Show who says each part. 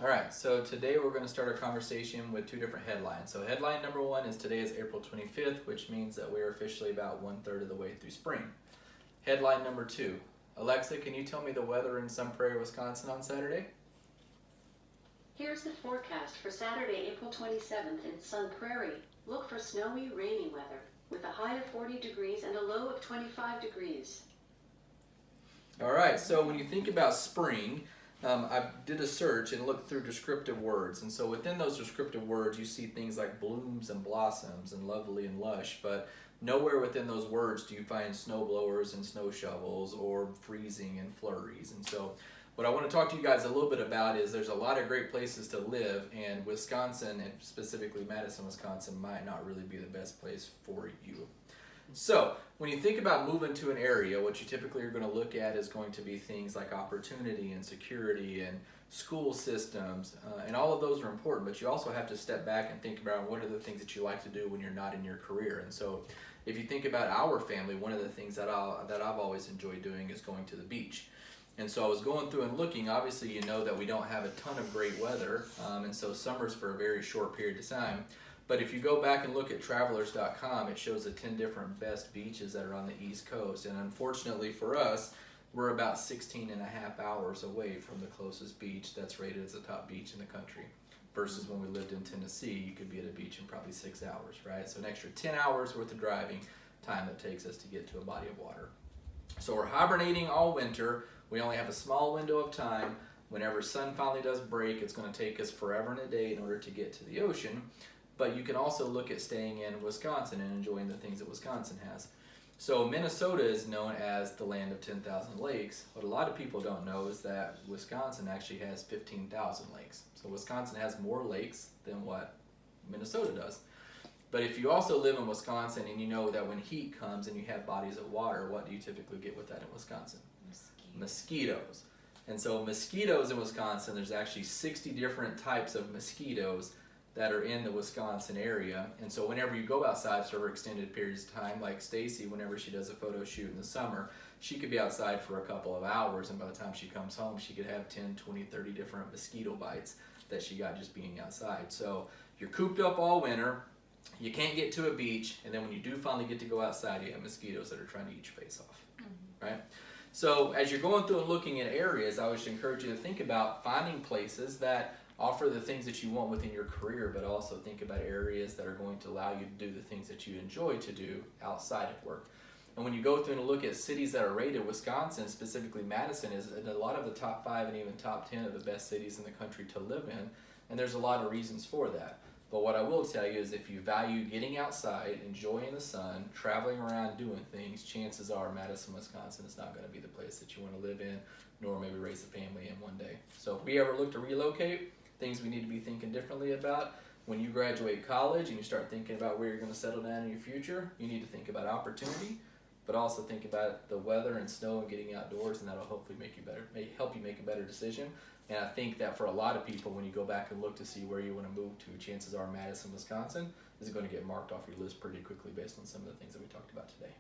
Speaker 1: All right, so today we're going to start our conversation with two different headlines. So headline number one is today is April 25th, which means that we're officially about 1/3 of the way through spring. Headline number two, Alexa, can you tell me the weather in Sun Prairie, Wisconsin on Saturday?
Speaker 2: Here's the forecast for Saturday, April 27th in Sun Prairie. Look for snowy, rainy weather with a high of 40 degrees and a low of 25 degrees.
Speaker 1: All right, so when you think about spring, I did a search and looked through descriptive words. And so within those descriptive words, you see things like blooms and blossoms and lovely and lush, but nowhere within those words do you find snow blowers and snow shovels or freezing and flurries. And so what I want to talk to you guys a little bit about is there's a lot of great places to live, and Wisconsin, and specifically Madison, Wisconsin, might not really be the best place for you. So, when you think about moving to an area, what you typically are going to look at is going to be things like opportunity and security and school systems, and all of those are important, but you also have to step back and think about what are the things that you like to do when you're not in your career. And so, if you think about our family, one of the things that I've always enjoyed doing is going to the beach. And so I was going through and looking, obviously you know that we don't have a ton of great weather, and so summer's for a very short period of time. But if you go back and look at travelers.com, it shows the 10 different best beaches that are on the East Coast. And unfortunately for us, we're about 16 and a half hours away from the closest beach that's rated as the top beach in the country. Versus when we lived in Tennessee, you could be at a beach in probably 6 hours, right? So an extra 10 hours worth of driving time that takes us to get to a body of water. So we're hibernating all winter. We only have a small window of time. Whenever sun finally does break, it's going to take us forever and a day in order to get to the ocean. But you can also look at staying in Wisconsin and enjoying the things that Wisconsin has. So Minnesota is known as the land of 10,000 lakes. What a lot of people don't know is that Wisconsin actually has 15,000 lakes. So Wisconsin has more lakes than what Minnesota does. But if you also live in Wisconsin and you know that when heat comes and you have bodies of water, what do you typically get with that in Wisconsin? Mosquitoes. And so mosquitoes in Wisconsin, there's actually 60 different types of mosquitoes that are in the Wisconsin area. And so whenever you go outside for extended periods of time, like Stacy, whenever she does a photo shoot in the summer, she could be outside for a couple of hours, and by the time she comes home, she could have 10, 20, 30 different mosquito bites that she got just being outside. So you're cooped up all winter, you can't get to a beach, and then when you do finally get to go outside, you have mosquitoes that are trying to eat your face off, right? So as you're going through and looking at areas, I would encourage you to think about finding places that offer the things that you want within your career, but also think about areas that are going to allow you to do the things that you enjoy to do outside of work. And when you go through and look at cities that are rated, Wisconsin, specifically Madison, is in a lot of the top 5 and even top 10 of the best cities in the country to live in, and there's a lot of reasons for that. But what I will tell you is if you value getting outside, enjoying the sun, traveling around, doing things, chances are Madison, Wisconsin is not going to be the place that you want to live in, nor maybe raise a family in one day. So if we ever look to relocate, things we need to be thinking differently about. When you graduate college and you start thinking about where you're going to settle down in your future, you need to think about opportunity, but also think about the weather and snow and getting outdoors, and that'll hopefully help you make a better decision. And I think that for a lot of people, when you go back and look to see where you want to move to, chances are Madison, Wisconsin is going to get marked off your list pretty quickly based on some of the things that we talked about today.